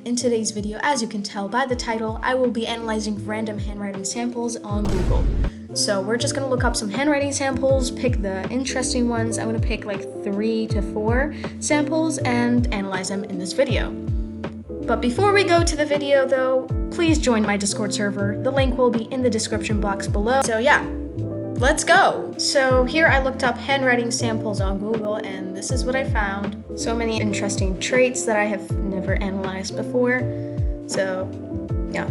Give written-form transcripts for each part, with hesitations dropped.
In today's video, as you can tell by the title, I will be analyzing random handwriting samples on Google. So we're just gonna look up some handwriting samples, pick the interesting ones. I'm gonna pick like 3 to 4 samples and analyze them in this video. But before we go to the video though, please join my Discord server. The link will be in the description box below. So yeah, let's go. So here I looked up handwriting samples on Google and this is what I found. So many interesting traits that I have never analyzed before. So yeah.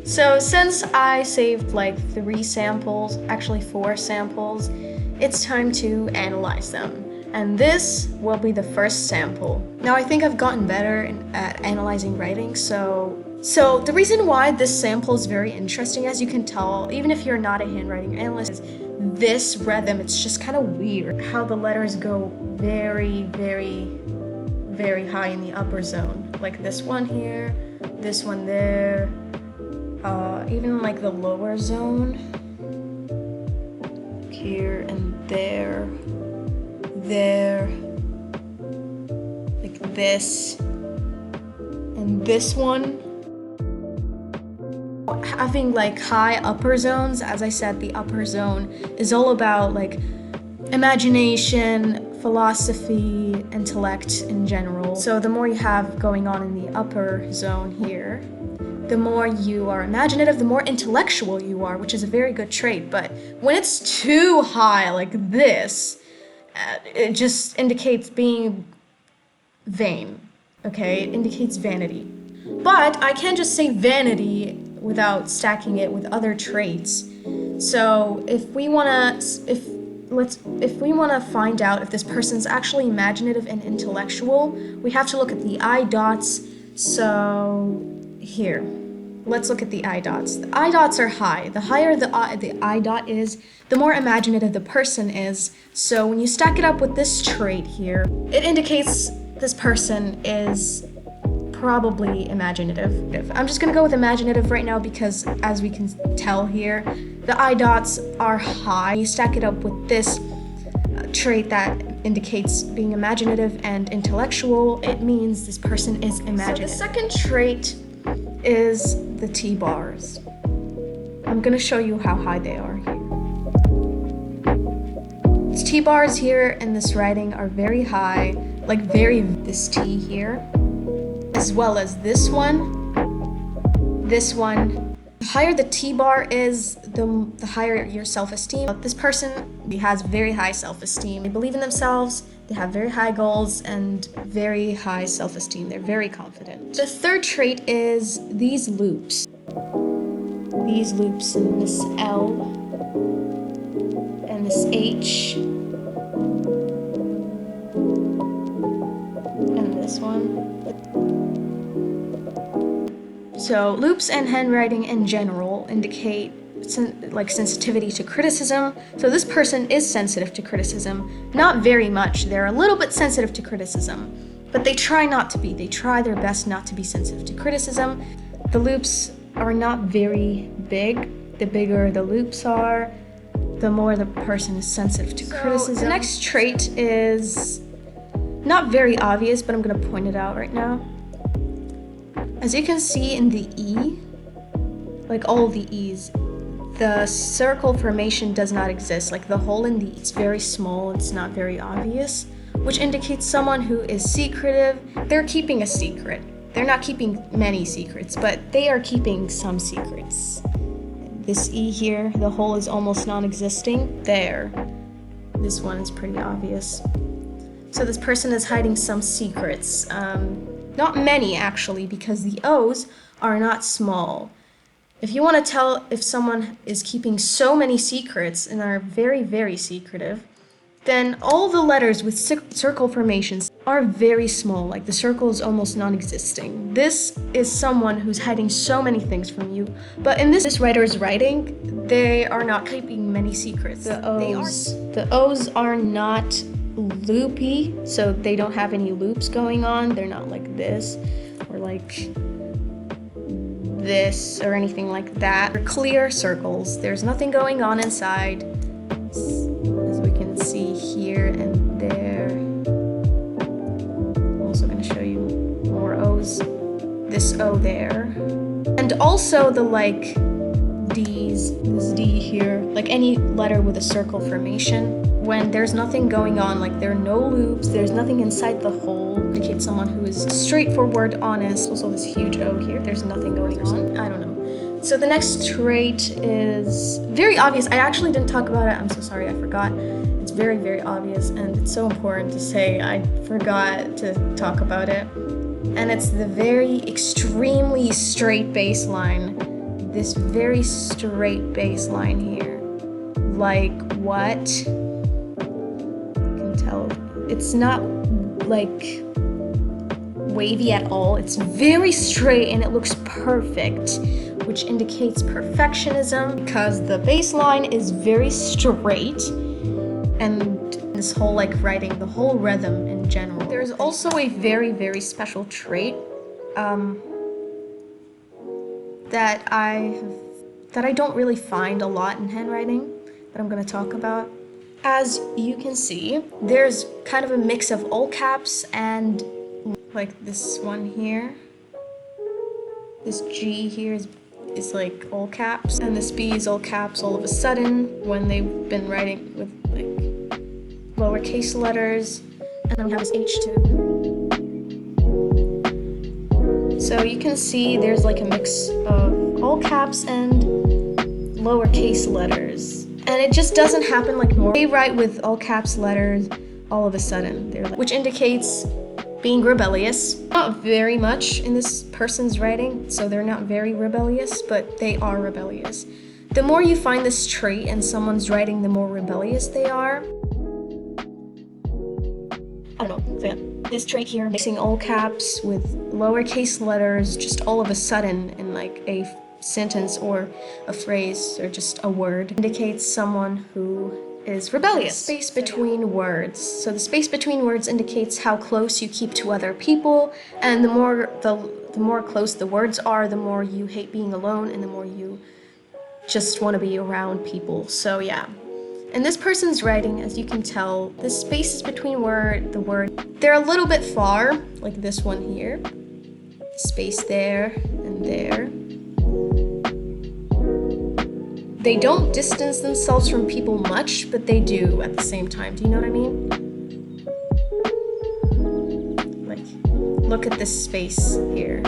So since I saved like 3 samples, actually 4 samples, it's time to analyze them. And this will be the first sample. Now I think I've gotten better at analyzing writing, so the reason why this sample is very interesting, as you can tell, even if you're not a handwriting analyst, is this rhythm. It's just kind of weird how the letters go very, very, very high in the upper zone. Like this one here, this one there, even like the lower zone, here and there, like this, and this one. Having like high upper zones, as I said, the upper zone is all about like imagination, philosophy, intellect in general. So the more you have going on in the upper zone here, the more you are imaginative, the more intellectual you are, which is a very good trait. But when it's too high like this, it just indicates being vain, okay? It indicates vanity. But I can't just say vanity without stacking it with other traits. So if we wanna find out if this person's actually imaginative and intellectual, we have to look at the eye dots. So here, let's look at the eye dots. The eye dots are high. The higher the eye dot is, the more imaginative the person is. So when you stack it up with this trait here, it indicates this person is probably imaginative. I'm just gonna go with imaginative right now because, as we can tell here, the eye dots are high. You stack it up with this trait that indicates being imaginative and intellectual, it means this person is imaginative. So the second trait is the T-bars. I'm gonna show you how high they are here. The T-bars here in this writing are very high, like this T here, as well as this one. The higher the T-bar is, the higher your self-esteem. This person has very high self-esteem. They believe in themselves, they have very high goals, and very high self-esteem. They're very confident. The third trait is these loops. These loops in this L and this H and this one. So loops and handwriting in general indicate sensitivity to criticism. So this person is sensitive to criticism, not very much. They're a little bit sensitive to criticism, but they try not to be. They try their best not to be sensitive to criticism. The loops are not very big. The bigger the loops are, the more the person is sensitive to criticism. The next trait is not very obvious, but I'm gonna point it out right now. As you can see in the E, like all the E's, the circle formation does not exist. Like the hole in the E, it's very small, it's not very obvious, which indicates someone who is secretive. They're keeping a secret. They're not keeping many secrets, but they are keeping some secrets. This E here, the hole is almost non-existing. There. This one is pretty obvious. So this person is hiding some secrets. Not many actually, because the O's are not small. If you want to tell if someone is keeping so many secrets and are very, very secretive, then all the letters with circle formations are very small, like the circle is almost non-existing. This is someone who's hiding so many things from you, but in this writer's writing, they are not keeping many secrets. The O's are not loopy, so they don't have any loops going on. They're not like this or like this or anything like that. They're clear circles. There's nothing going on inside, as we can see here and there. I'm also going to show you more O's O's, this O there, and also the like D's, this D here, like any letter with a circle formation. When there's nothing going on, like there are no loops, there's nothing inside the hole, indicates someone who is straightforward, honest. Also this huge O here, there's nothing going on. I don't know. So the next trait is very obvious. I actually didn't talk about it. I'm so sorry, I forgot. It's very, very obvious, and it's so important to say I forgot to talk about it. And it's the very extremely straight baseline. This very straight baseline here. Like what? You can tell it's not like wavy at all. It's very straight and it looks perfect, which indicates perfectionism because the baseline is very straight, and this whole like writing, the whole rhythm in general. There's also a very, very special trait that I don't really find a lot in handwriting that I'm going to talk about. As you can see, there's kind of a mix of all caps and like this one here. This G here is like all caps, and this B is all caps all of a sudden when they've been writing with like lowercase letters, and then we have this H too. So you can see there's like a mix of all caps and lowercase letters, and it just doesn't happen like normal. They write with all caps letters all of a sudden, which indicates being rebellious. Not very much in this person's writing, so they're not very rebellious, but they are rebellious. The more you find this trait in someone's writing, the more rebellious they are. I don't know, so yeah, this trait here, mixing all caps with lowercase letters just all of a sudden in like a sentence or a phrase or just a word, indicates someone who is rebellious. Space between words. So the space between words indicates how close you keep to other people, and the more close the words are, the more you hate being alone and the more you just want to be around people. So yeah. In this person's writing, as you can tell, the spaces between the word, they're a little bit far, like this one here. Space there and there. They don't distance themselves from people much, but they do at the same time. Do you know what I mean? Like, look at this space here.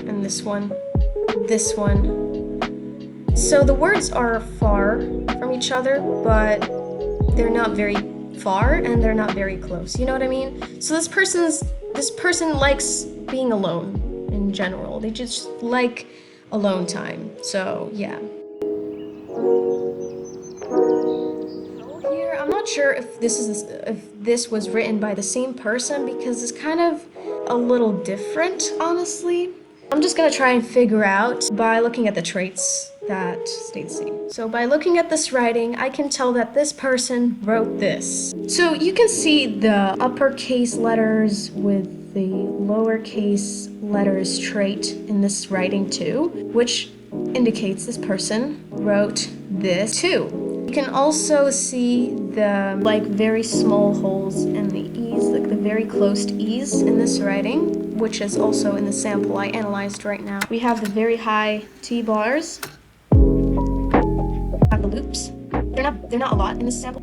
And this one. So the words are far from each other, but they're not very far and they're not very close. You know what I mean? So this person likes being alone. In general, they just like alone time. So yeah. Here, I'm not sure if this was written by the same person because it's kind of a little different, honestly. I'm just gonna try and figure out by looking at the traits that stay the same. So by looking at this writing, I can tell that this person wrote this. So you can see the uppercase letters with the lowercase letters trait in this writing too, which indicates this person wrote this too. You can also see the like very small holes in the E's, like the very closed E's in this writing, which is also in the sample I analyzed right now. We have the very high T bars, have the loops. They're not a lot in this sample.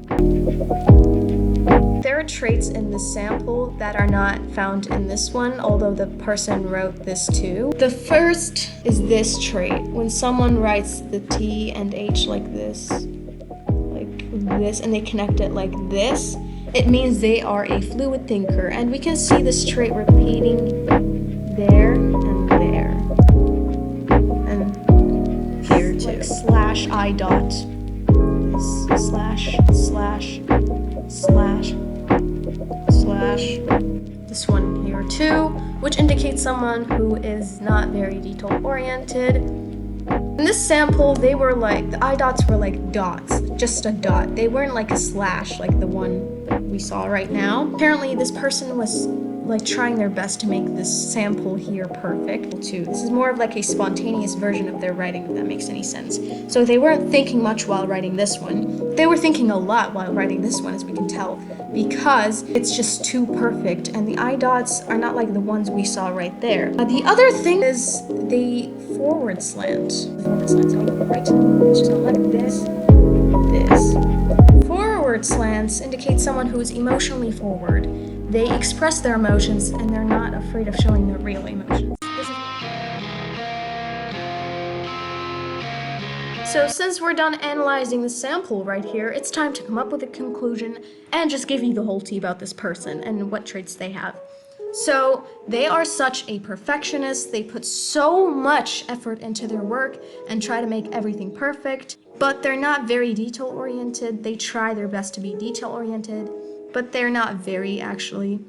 There are traits in this sample that are not found in this one, although the person wrote this too. The first is this trait. When someone writes the T and H like this, and they connect it like this, it means they are a fluid thinker. And we can see this trait repeating there and there. And here too. Like slash I dot. Slash, slash, slash, slash. This one here too, which indicates someone who is not very detail oriented. In this sample, they were like, the I dots were like dots, just a dot. They weren't like a slash like the one we saw right now. Apparently this person was like trying their best to make this sample here perfect too. This is more of like a spontaneous version of their writing, if that makes any sense. So they weren't thinking much while writing this one. They were thinking a lot while writing this one, as we can tell, because it's just too perfect, and the eye dots are not like the ones we saw right there. The other thing is the forward slant. Forward slant, so right, it's just like this. Forward slants indicate someone who is emotionally forward. They express their emotions and they're not afraid of showing their real emotions. So since we're done analyzing the sample right here, it's time to come up with a conclusion and just give you the whole tea about this person and what traits they have. So they are such a perfectionist. They put so much effort into their work and try to make everything perfect, but they're not very detail-oriented. They try their best to be detail-oriented, but they're not very, actually.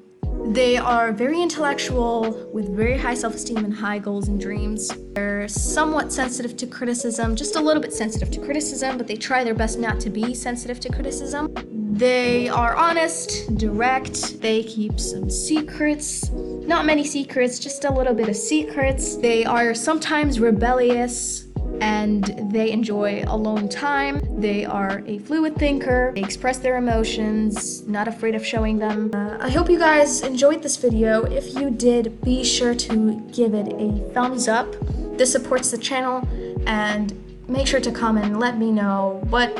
They are very intellectual, with very high self-esteem and high goals and dreams. They're somewhat sensitive to criticism, just a little bit sensitive to criticism, but they try their best not to be sensitive to criticism. They are honest, direct, they keep some secrets. Not many secrets, just a little bit of secrets. They are sometimes rebellious, and they enjoy alone time. They are a fluid thinker. They express their emotions, not afraid of showing them. I hope you guys enjoyed this video. If you did, be sure to give it a thumbs up. This supports the channel, and make sure to comment and let me know what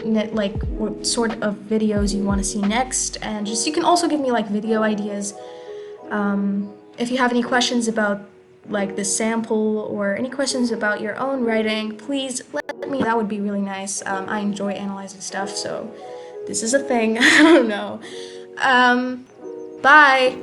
sort of videos you want to see next, and just you can also give me like video ideas. If you have any questions about like the sample or any questions about your own writing, please let me know. That would be really nice. I enjoy analyzing stuff, so this is a thing. I don't know. Bye.